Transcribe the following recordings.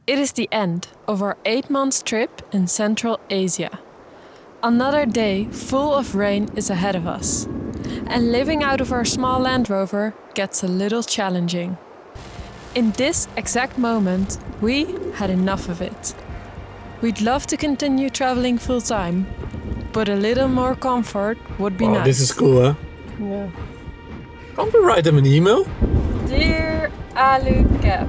It is the end of our 8-month trip in Central Asia. Another day full of rain is ahead of us, and living out of our small Land Rover gets a little challenging. In this exact moment, we had enough of it. We'd love to continue traveling full time, but a little more comfort would be nice. This is cool, huh? Yeah. Can't we write them an email? Dear Alu-cab,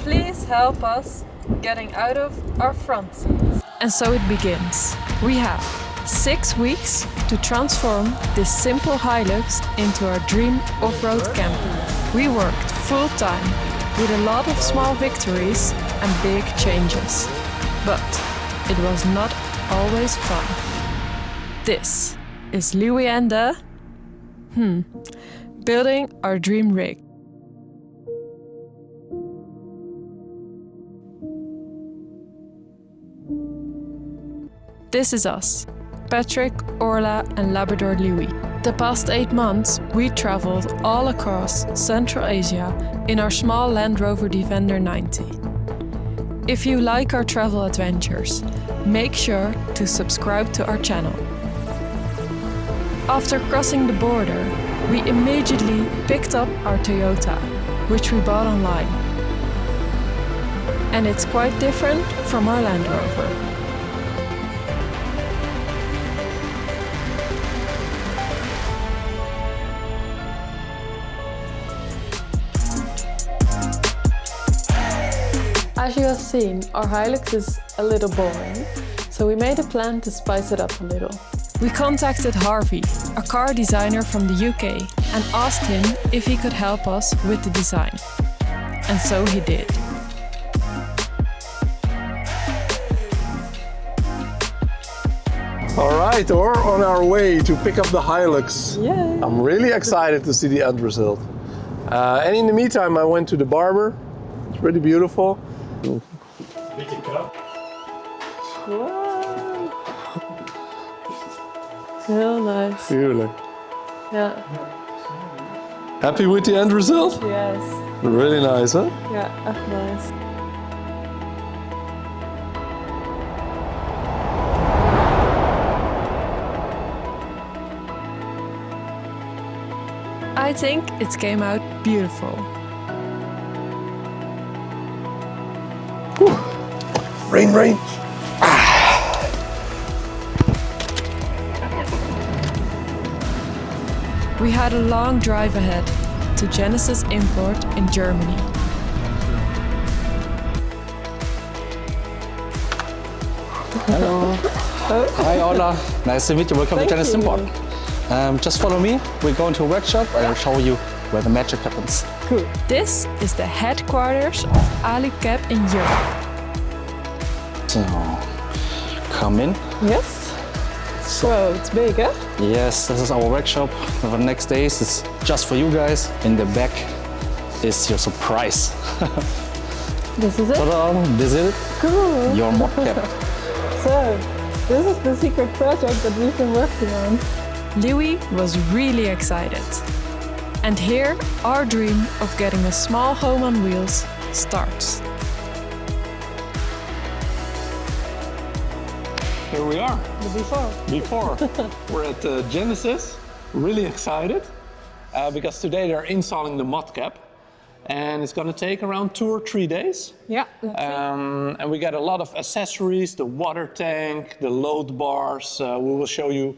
please help us getting out of our front seats. And so it begins. We have 6 weeks to transform this simple Hilux into our dream off-road camper. We worked full time with a lot of small victories and big changes. But it was not always fun. This is Louis and the building our dream rig. This is us, Patrick, Orla and Labrador Louis. The past 8 months, we traveled all across Central Asia in our small Land Rover Defender 90. If you like our travel adventures, make sure to subscribe to our channel. After crossing the border, we immediately picked up our Toyota, which we bought online. And it's quite different from our Land Rover. As you have seen, our Hilux is a little boring, so we made a plan to spice it up a little. We contacted Harvey, a car designer from the UK, and asked him if he could help us with the design. And so he did. All right, we're on our way to pick up the Hilux. Yay! I'm really excited to see the end result. And in the meantime, I went to the barber. It's really beautiful. Wow! Heel nice. Tuurlijk. Yeah. Happy with the end result? Yes. Really nice, huh? Yeah, echt nice. I think it came out beautiful. Rain, rain. We had a long drive ahead to Genesis Import in Germany. Hello. Hi, Ola. Nice to meet you. Welcome to Genesis Import. Just follow me. We're going to a workshop. I'll show you where the magic happens. Cool. This is the headquarters of Alu-cab in Europe. So, come in. Yes. Whoa, it's big, huh? Yes, this is our workshop. For the next days, it's just for you guys. In the back is your surprise. This is it? Ta-da! This is it. Cool. Your ModCAP. So, this is the secret project that we've been working on. Louis was really excited. And here, our dream of getting a small home on wheels starts. Here we are. The before. We're at Genesis. Really excited because today they're installing the ModCAP. And it's going to take around 2 or 3 days. Yeah. And we got a lot of accessories, the water tank, the load bars. We will show you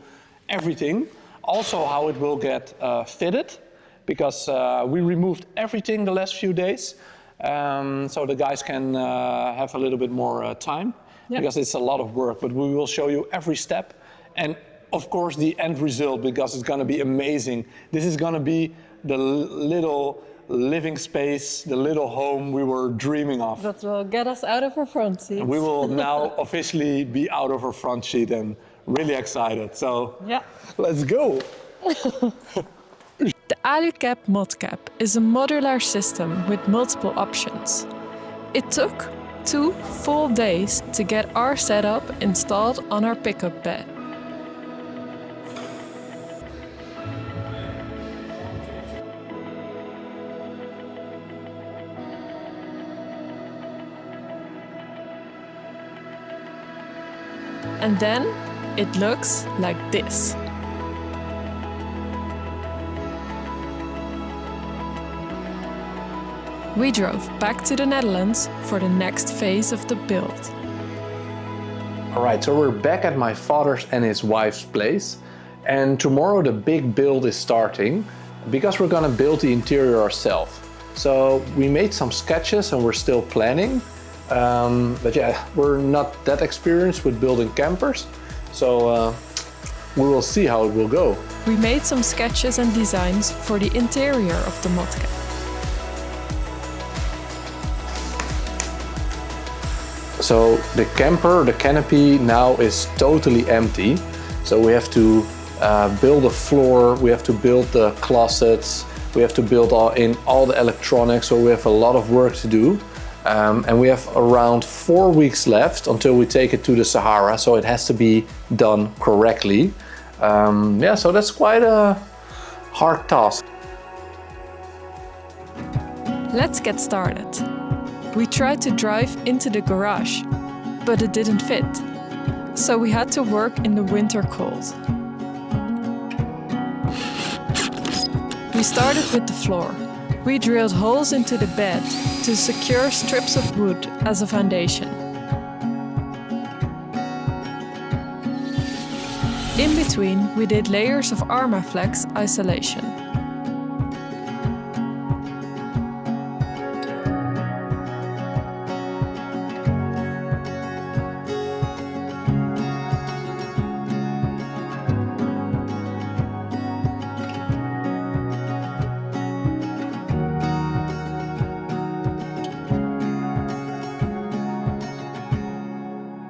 everything. Also how it will get fitted, because we removed everything the last few days. So the guys can have a little bit more time, because it's a lot of work. But we will show you every step. And of course the end result, because it's going to be amazing. This is going to be the little living space, the little home we were dreaming of. That will get us out of our front seats. And we will now officially be out of our front seat and really excited. So let's go. The Alu-cab ModCAP is a modular system with multiple options. It took 2 full days to get our setup installed on our pickup bed. And then it looks like this. We drove back to the Netherlands for the next phase of the build. All right, so we're back at my father's and his wife's place. And tomorrow the big build is starting because we're gonna build the interior ourselves. So we made some sketches and we're still planning. But yeah, we're not that experienced with building campers. So we will see how it will go. We made some sketches and designs for the interior of the ModCAP. So the camper, the canopy now is totally empty. So we have to build a floor, we have to build the closets, we have to build all the electronics, so we have a lot of work to do. And we have around 4 weeks left until we take it to the Sahara, so it has to be done correctly. Yeah, so that's quite a hard task. Let's get started. We tried to drive into the garage, but it didn't fit. So we had to work in the winter cold. We started with the floor. We drilled holes into the bed to secure strips of wood as a foundation. In between, we did layers of Armaflex isolation.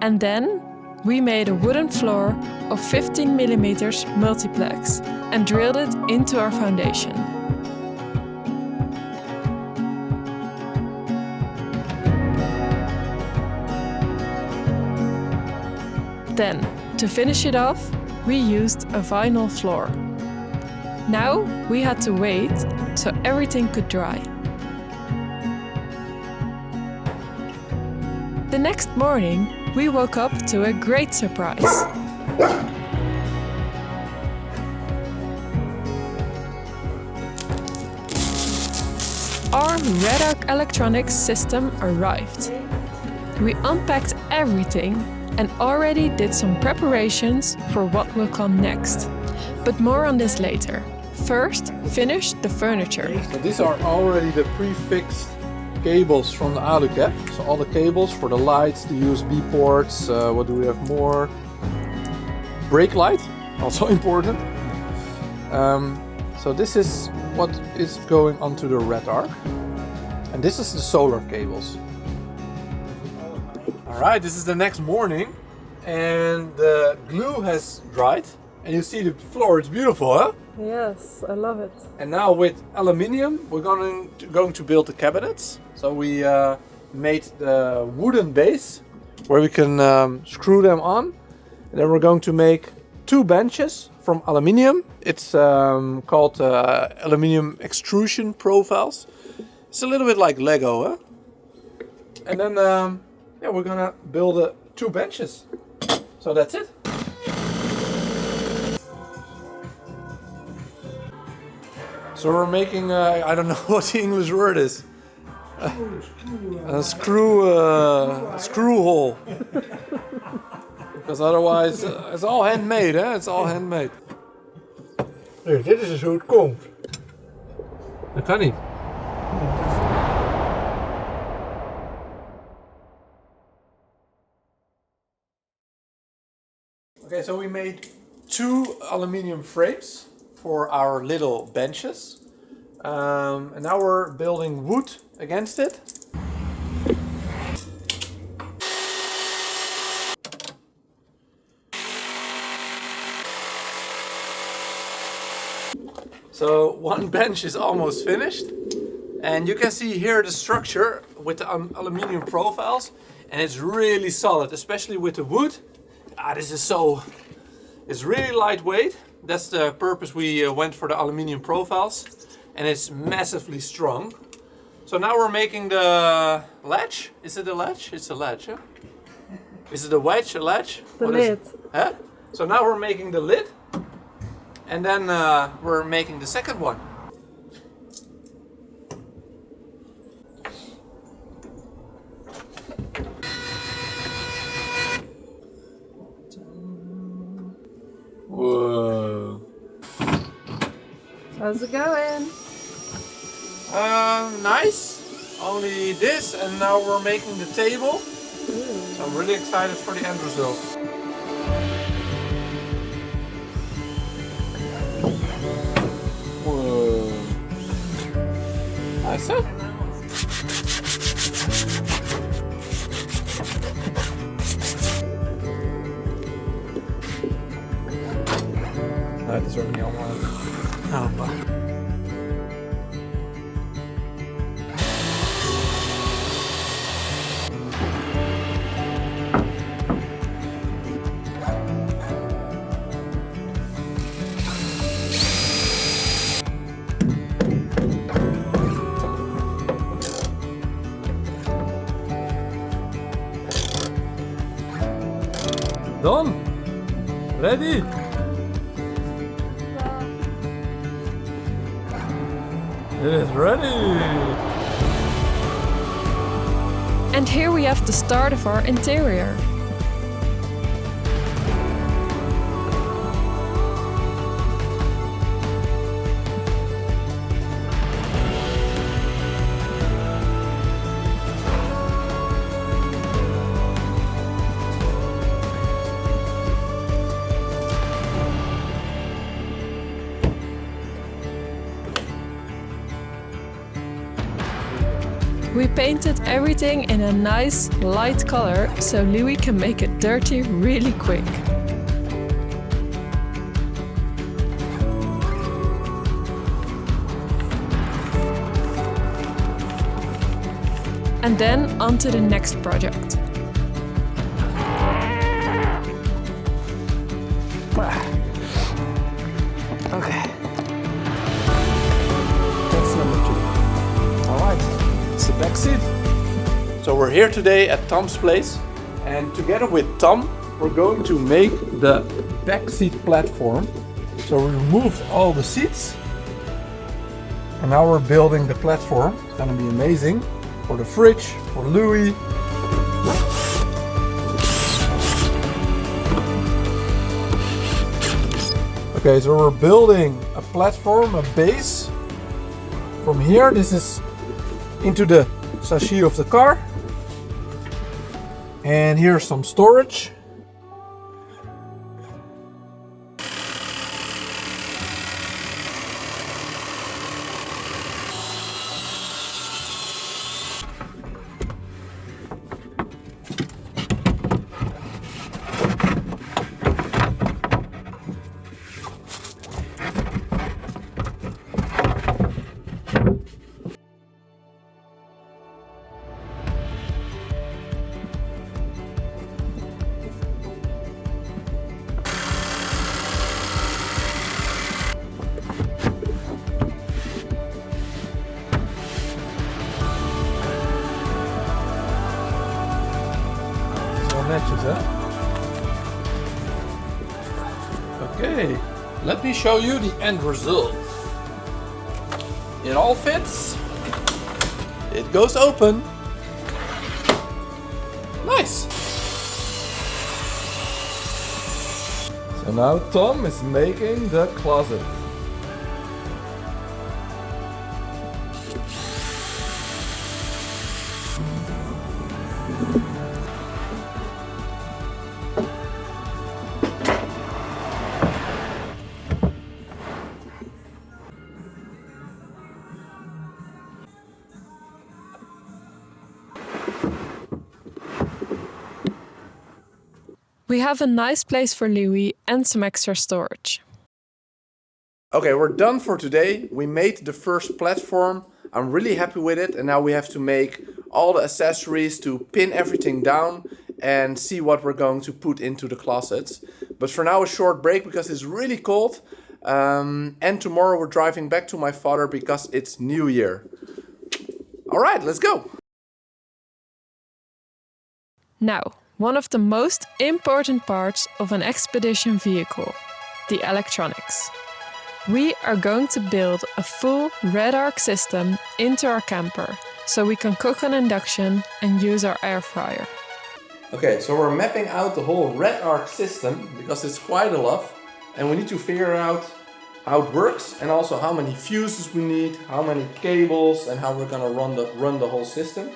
And then we made a wooden floor of 15 mm multiplex and drilled it into our foundation. Then, to finish it off, we used a vinyl floor. Now we had to wait so everything could dry. The next morning, we woke up to a great surprise. Our RedArc electronics system arrived. We unpacked everything and already did some preparations for what will come next. But more on this later. First, finish the furniture. So these are already the prefixed cables from the Alu-cab. So all the cables for the lights, the USB ports, what do we have more? Brake light, also important. So this is what is going onto the RedArc. And this is the solar cables. Alright, this is the next morning and the glue has dried. And you see the floor, it's beautiful, huh? Yes, I love it. And now with aluminium, we're going to build the cabinets. So we made the wooden base where we can screw them on. And then we're going to make 2 benches from aluminium. It's called aluminium extrusion profiles. It's a little bit like Lego, huh? And then yeah, we're gonna build 2 benches. So that's it. So we're making, I don't know what the English word is. A screw hole. Because otherwise, it's all handmade, hè? It's all handmade. Nee, dit is dus hoe het komt. Dat kan niet. Okay, so we made 2 aluminium frames for our little benches. And now we're building wood against it. So one bench is almost finished. And you can see here the structure with the aluminium profiles. And it's really solid, especially with the wood. It's really lightweight. That's the purpose we went for the aluminium profiles. And it's massively strong. So now we're making the latch. Is it a latch? It's a latch, yeah? Is it a wedge, a ledge? The What is lid. it? Huh? So now we're making the lid. And then we're making the second one. Whoa. How's it going? Nice. Only this, and now we're making the table. So I'm really excited for the end result. Whoa. Nice, huh? Nee, het is ook niet allemaal. Oh, done. Ready. It is ready. And here we have the start of our interior. We painted everything in a nice light color so Louis can make it dirty really quick. And then on to the next project. Okay. That's number 2. All right. It's the back seat. So we're here today at Tom's place, and together with Tom, we're going to make the back seat platform. So we removed all the seats, and now we're building the platform. It's gonna be amazing for the fridge, for Louis. Okay, so we're building a platform, a base. From here, this is into the chassis of the car. And here's some storage. Netjes, hè? Okay, let me show you the end result. It all fits. It goes open. Nice. So now Tom is making the closet. We have a nice place for Louis and some extra storage. Okay, we're done for today. We made the first platform. I'm really happy with it, and now we have to make all the accessories to pin everything down and see what we're going to put into the closets. But for now, a short break because it's really cold. And tomorrow we're driving back to my father because it's New Year. All right, let's go. Now, one of the most important parts of an expedition vehicle, the electronics. We are going to build a full RedArc system into our camper, so we can cook on induction and use our air fryer. Okay, so we're mapping out the whole RedArc system because it's quite a lot, and we need to figure out how it works and also how many fuses we need, how many cables, and how we're gonna run the whole system.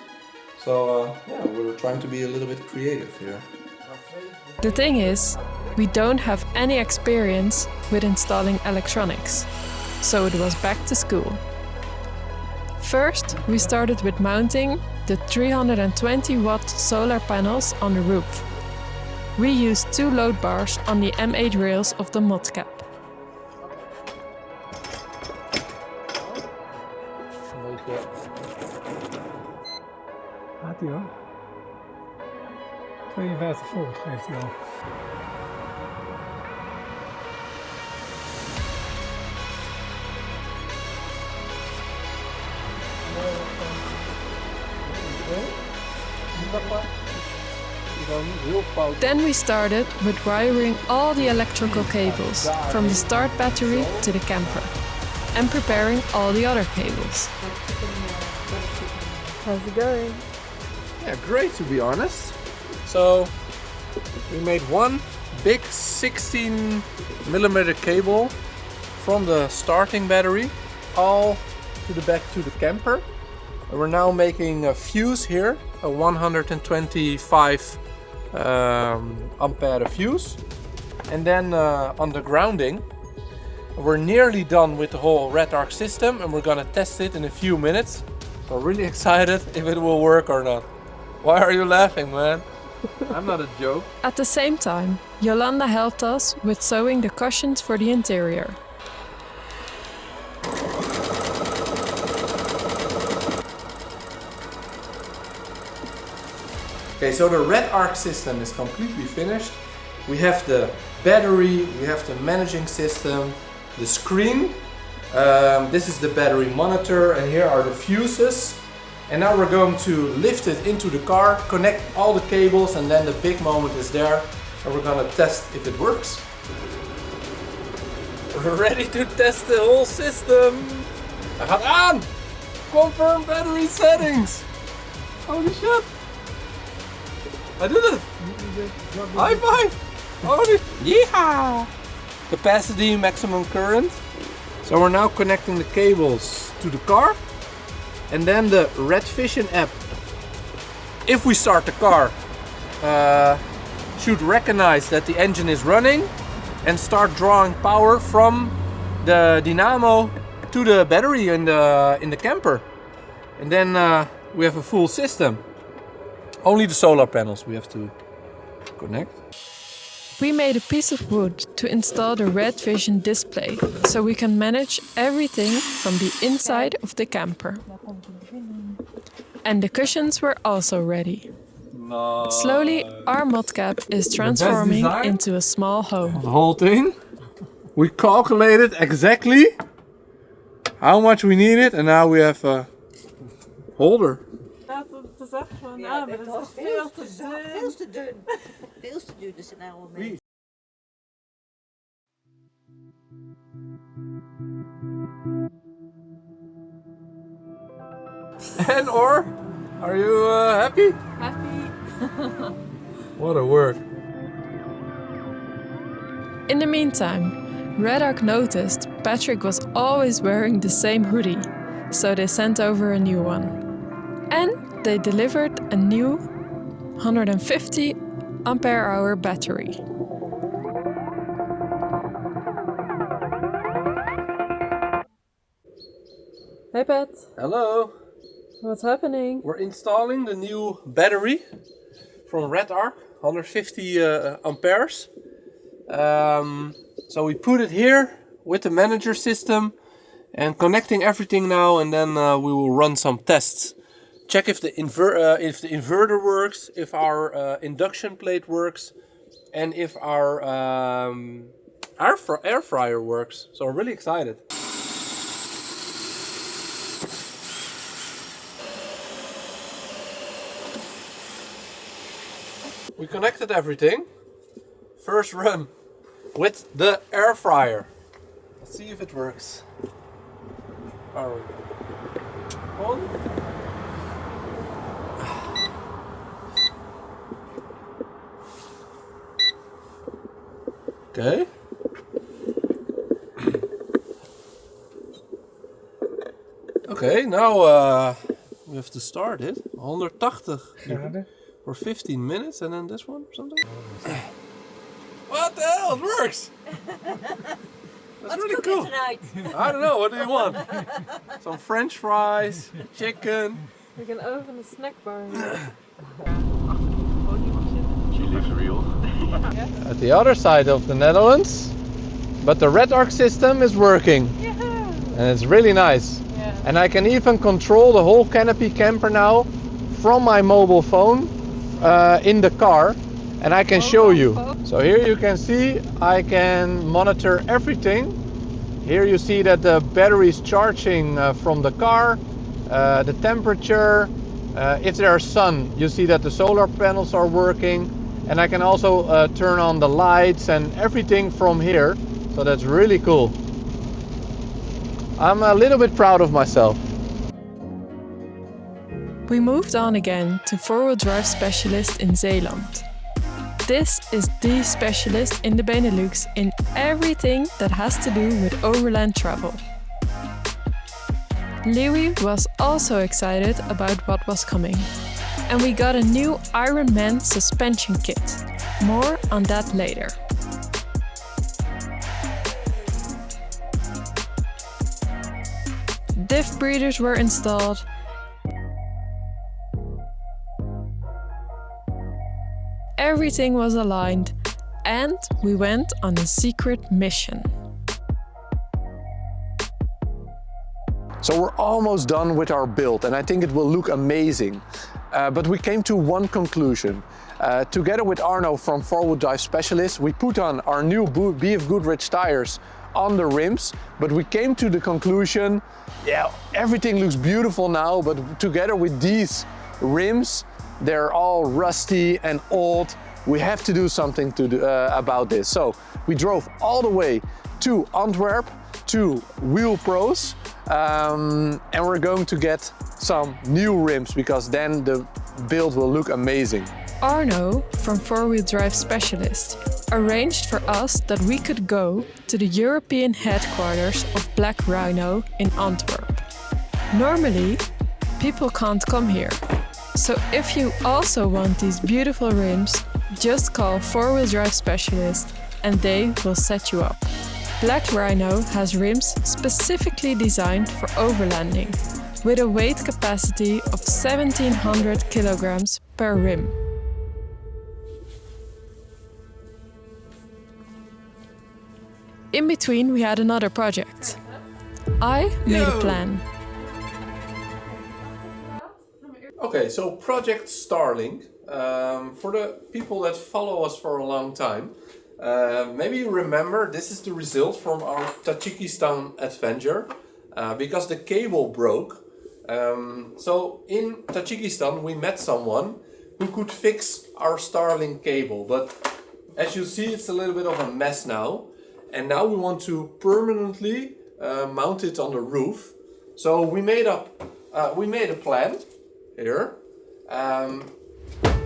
So yeah, we're trying to be a little bit creative here. The thing is, we don't have any experience with installing electronics, so it was back to school. First, we started with mounting the 320-watt solar panels on the roof. We used 2 load bars on the M8 rails of the ModCAP. Gaat hij al? 52 volt geeft hij al. Then we started with wiring all the electrical cables, from the start battery to the camper, and preparing all the other cables. How's it going? Yeah, great to be honest. So we made one big 16mm cable from the starting battery all to the back to the camper. And we're now making a fuse here, a 125 ampere fuse. And then on the grounding, we're nearly done with the whole RedArc system and we're gonna test it in a few minutes. So really excited if it will work or not. Why are you laughing, man? I'm not a joke. At the same time, Yolanda helped us with sewing the cushions for the interior. Okay, so the RedArc system is completely finished. We have the battery, we have the managing system, the screen. This is the battery monitor, and here are the fuses. And now we're going to lift it into the car, connect all the cables, and then the big moment is there. And we're gonna test if it works. We're ready to test the whole system. Hij gaat aan! Confirm battery settings! Holy shit! I did it! High five! Holy yeah! Capacity, maximum current. So we're now connecting the cables to the car. And then the Red Vision app, if we start the car, should recognize that the engine is running and start drawing power from the dynamo to the battery in the camper. And then we have a full system. Only the solar panels we have to connect. We made a piece of wood to install the Red Vision display, so we can manage everything from the inside of the camper. And the cushions were also ready. Slowly, our ModCAP is transforming into a small home. The whole thing. We calculated exactly how much we needed, and now we have a holder. Dat is echt gewoon, ja, maar dat is veel te dun. Veel te dun. Veel te dun is het nou moment. And or, are you happy? Happy. What a work. In the meantime, RedArc noticed Patrick was always wearing the same hoodie, so they sent over a new one. And they delivered a new 150 ampere-hour battery. Hey Pat, Hello. what's happening? We're installing the new battery from RedArc, 150 amperes. So we put it here with the manager system and connecting everything now, and then we will run some tests. Check if the inverter works, if our induction plate works, and if our air fryer works. So we're really excited. We connected everything. First run with the air fryer. Let's see if it works. Are we on? Okay. Okay, now we have to start it. 180 Graden. for 15 minutes and then this one or something. What the hell? It works! That's really cool. Tonight. I don't know, what do you want? Some French fries, chicken. We can open the snack bar here. At the other side of the Netherlands, but the RedArc system is working. And it's really nice. Yeah. And I can even control the whole canopy camper now from my mobile phone in the car, and I can show you. So here you can see I can monitor everything. Here you see that the battery is charging from the car, the temperature. If there's sun, you see that the solar panels are working, and I can also turn on the lights and everything from here. So that's really cool. I'm a little bit proud of myself. We moved on again to four-wheel drive specialist in Zeeland. This is the specialist in the Benelux in everything that has to do with overland travel. Louis was also excited about what was coming. And we got a new Ironman suspension kit. More on that later. Diff breeders were installed. Everything was aligned, and we went on a secret mission. So we're almost done with our build, and I think it will look amazing. But we came to one conclusion. Together with Arno from 4-Wheel Drive Specialist, we put on our new BFGoodrich tires on the rims, but we came to the conclusion, yeah, everything looks beautiful now, but together with these rims, they're all rusty and old. We have to do something about this. So we drove all the way to Antwerp to Wheel Pros, and we're going to get some new rims because then the build will look amazing. Arno from 4-Wheel Drive Specialist arranged for us that we could go to the European headquarters of Black Rhino in Antwerp. Normally, people can't come here. So if you also want these beautiful rims, just call 4-Wheel Drive Specialist and they will set you up. Black Rhino has rims specifically designed for overlanding, with a weight capacity of 1700 kilograms per rim. In between, we had another project. I made a plan. Okay, so Project Starling. For the people that follow us for a long time, maybe you remember this is the result from our Tajikistan adventure because the cable broke. So in Tajikistan we met someone who could fix our Starling cable, but as you see it's a little bit of a mess now, and now we want to permanently mount it on the roof. So we made a plan here, and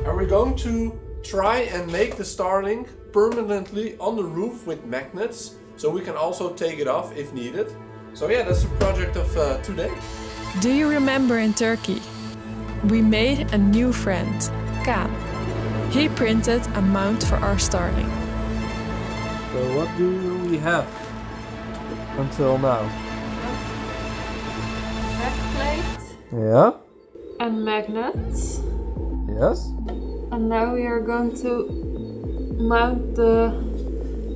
we're going to try and make the Starling permanently on the roof with magnets, so we can also take it off if needed. So yeah, that's the project of today. Do you remember in Turkey? We made a new friend, Kaan. He printed a mount for our Starling. So what do we have until now? Backplate Yeah. and magnets. Yes. And now we are going to mount the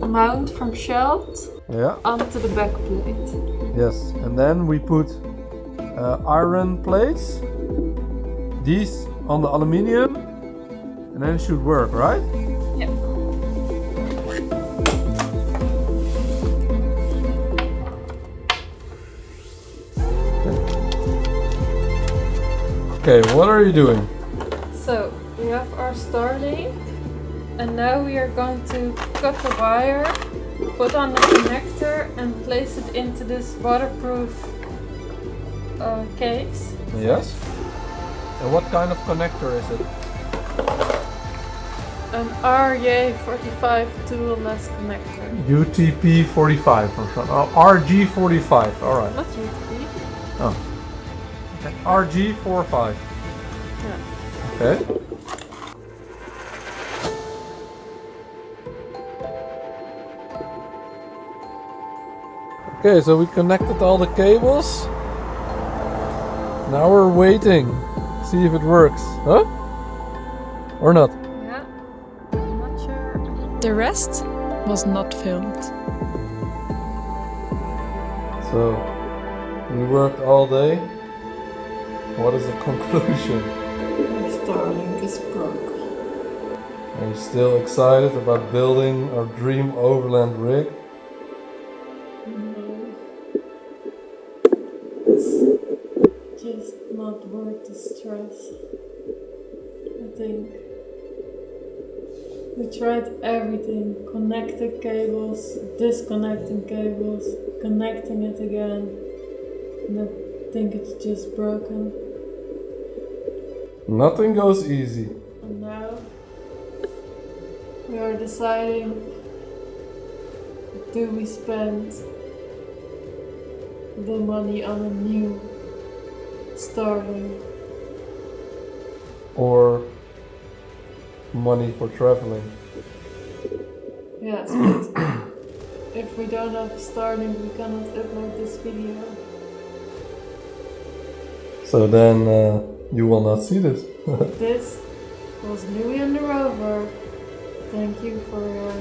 mount from Sheld Yeah. onto the backplate. Yes. And then we put iron plates. These on the aluminium, and then it should work, right? Yeah. Okay, what are you doing? So we have our our Starling, and now we are going to cut the wire, put on the connector and place it into this waterproof case. Yes. And what kind of connector is it? An RJ45 toolless connector. UTP45 or something. Oh, RG45. All right. Not UTP. Oh. Okay. RG45. Yeah. Okay. Okay, so we connected all the cables. Now we're waiting. See if it works. Huh? Or not? Yeah. I'm not sure. The rest was not filmed. So, we worked all day. What is the conclusion? Starling is broke. Are you still excited about building our dream overland rig? It's just not worth the stress. I think we tried everything, connecting cables, disconnecting cables, connecting it again, and I think it's just broken. Nothing goes easy. And now we are deciding, do we spend the money on a new Starling? Or money for traveling. Yes, but if we don't have Starling, we cannot upload this video. So then you will not see this. This was Louie and the Rover. Thank you for your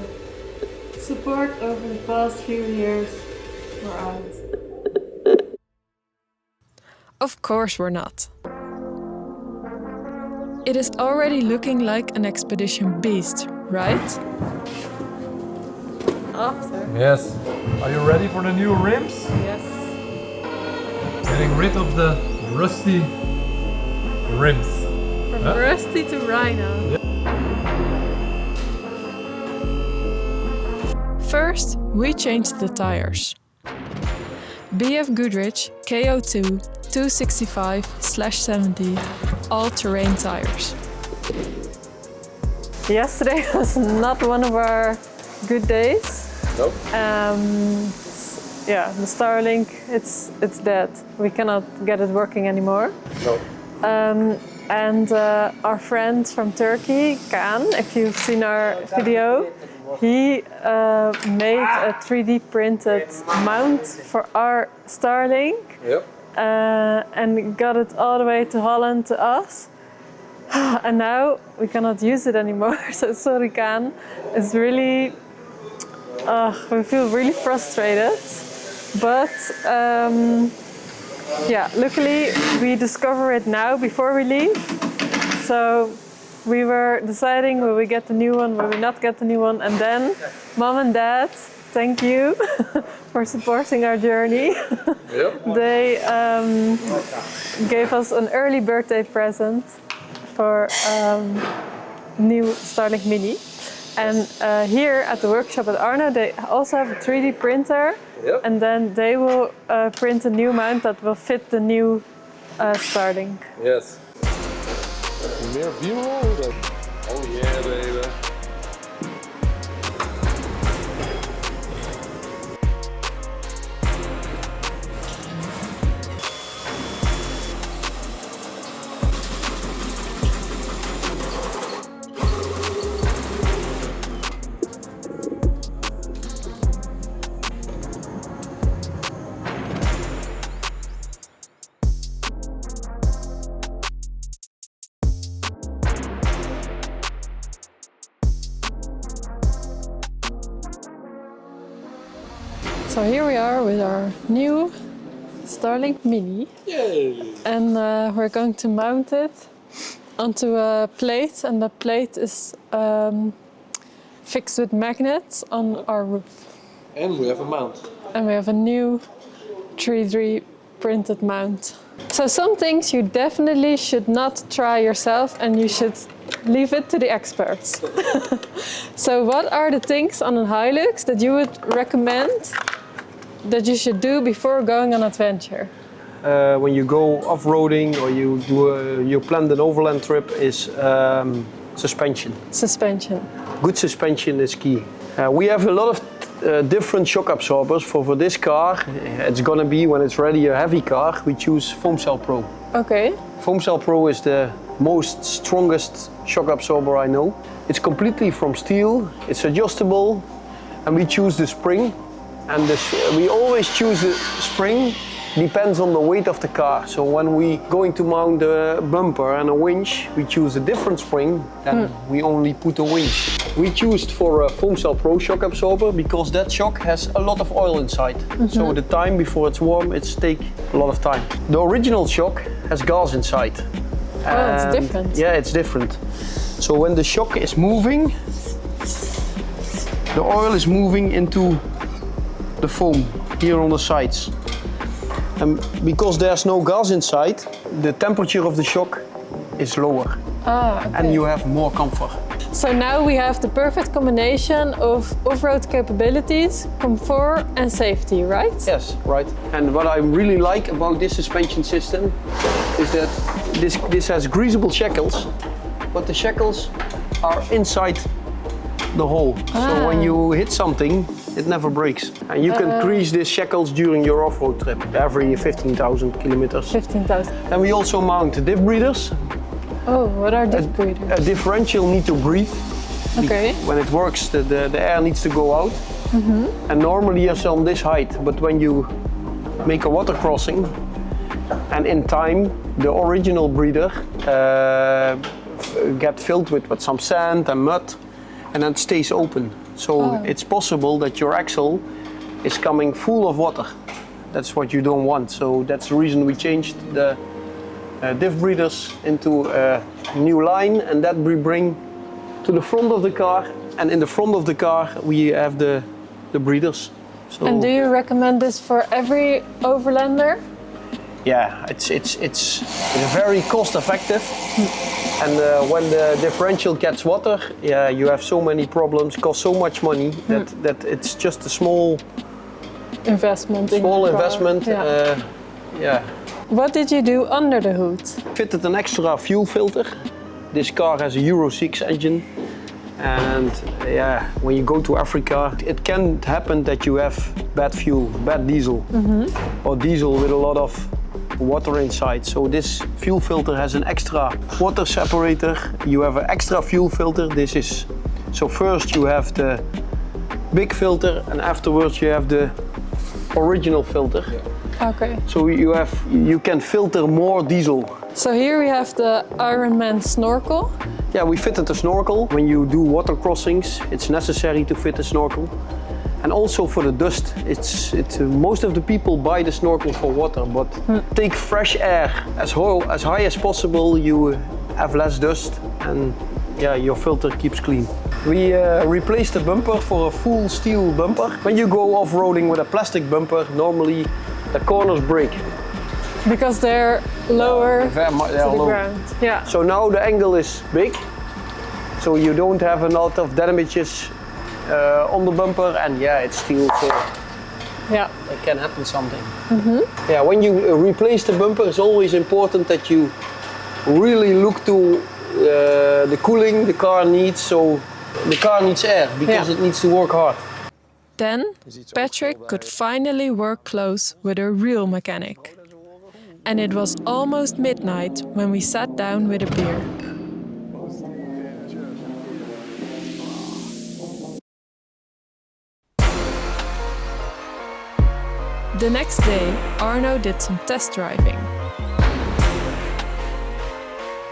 support over the past few years. We're out. Of course we're not. It is already looking like an expedition beast, right? After. Yes. Are you ready for the new rims? Yes. Getting rid of the rusty rims. From Huh? Rusty to Rhino. First, we changed the tires. BFGoodrich KO2 265/70 all-terrain tires. Yesterday was not one of our good days. Nope. Yeah, the Starlink, it's dead. We cannot get it working anymore. No. And our friend from Turkey, Kaan, if you've seen our video, he made a 3D printed mount for our Starlink. Yep. And got it all the way to Holland to us. And now we cannot use it anymore. So sorry, Kaan. It's really, we feel really frustrated. But yeah, luckily we discover it now before we leave. So we were deciding, will we get the new one, will we not get the new one? And then Mom and Dad, thank you for supporting our journey. Yep. They gave us an early birthday present for new Starlink Mini. And here at the workshop at Arno, they also have a 3D printer. Yep. And then they will print a new mount that will fit the new Starlink. Yes. Meer view. Oh yeah, baby. So here we are with our new Starlink Mini. Yay! And we're going to mount it onto a plate, and the plate is fixed with magnets on our roof. And we have a mount. And we have a new 3D printed mount. So some things you definitely should not try yourself and you should leave it to the experts. So what are the things on a Hilux that you would recommend that you should do before going on adventure? When you go off-roading or you plan an overland trip is suspension. Suspension. Good suspension is key. We have a lot of different shock absorbers for this car. It's gonna be, when it's ready, a heavy car. We choose Foam Cell Pro. Okay. Foam Cell Pro is the strongest shock absorber I know. It's completely from steel, it's adjustable, and we choose the spring. And we always choose the spring, depends on the weight of the car. So when we going to mount a bumper and a winch, we choose a different spring than we only put a winch. We choose for a Foam Cell Pro shock absorber because that shock has a lot of oil inside. So the time before it's warm, it's take a lot of time. The original shock has gas inside. Oh, it's different. Yeah, it's different. So when the shock is moving, the oil is moving into the foam here on the sides. And because there's no gas inside, the temperature of the shock is lower. Ah, okay. And you have more comfort. So now we have the perfect combination of off-road capabilities, comfort and safety, right? Yes, right. And what I really like about this suspension system is that this has greasable shackles, but the shackles are inside the hole. So when you hit something, it never breaks. And you can grease these shackles during your off-road trip, every 15,000 kilometers. 15,000. And we also mount diff breathers. Oh, what are diff breathers? A differential need to breathe. Okay. When it works, the air needs to go out. And normally it's on this height, but when you make a water crossing, and in time, the original breather get filled with some sand and mud, and then it stays open. So it's possible that your axle is coming full of water. That's what you don't want. So that's the reason we changed the diff breathers into a new line, and that we bring to the front of the car. And in the front of the car we have the breathers. So And do you recommend this for every overlander? yeah, it's very cost effective. And when the differential gets water, yeah, you have so many problems, cost so much money that it's just a small Investment. investment. Yeah. What did you do under the hood? Fitted an extra fuel filter. This car has a Euro 6 engine. And yeah, when you go to Africa, it can happen that you have bad fuel, bad diesel, or diesel with a lot of water inside. So this fuel filter has an extra water separator. You have an extra fuel filter. So first you have the big filter, and afterwards you have the original filter. Okay. So you can filter more diesel. So here we have the Ironman snorkel. Yeah, we fitted a snorkel. When you do water crossings, it's necessary to fit a snorkel. And also for the dust, most of the people buy the snorkel for water, but take fresh air as high as possible. You have less dust, and yeah, your filter keeps clean. We replaced the bumper for a full steel bumper. When you go off-roading with a plastic bumper, normally the corners break. Because they're lower They're to the low. ground. Yeah. So now the angle is big, so you don't have a lot of damages on the bumper, and yeah, it's steel, so Yeah. it can happen something. Yeah, when you replace the bumper, it's always important that you really look to the cooling the car needs. So the car needs air because it needs to work hard. Then Patrick could finally work close with a real mechanic. And it was almost midnight when we sat down with a beer. The next day, Arno did some test driving.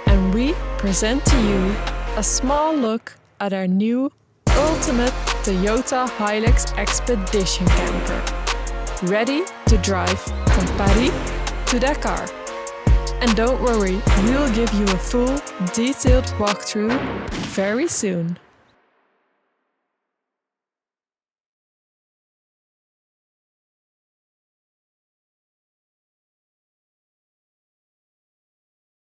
And we present to you a small look at our new ultimate Toyota Hilux Expedition camper. Ready to drive from Paris to Dakar. And don't worry, we'll give you a full, detailed walkthrough very soon.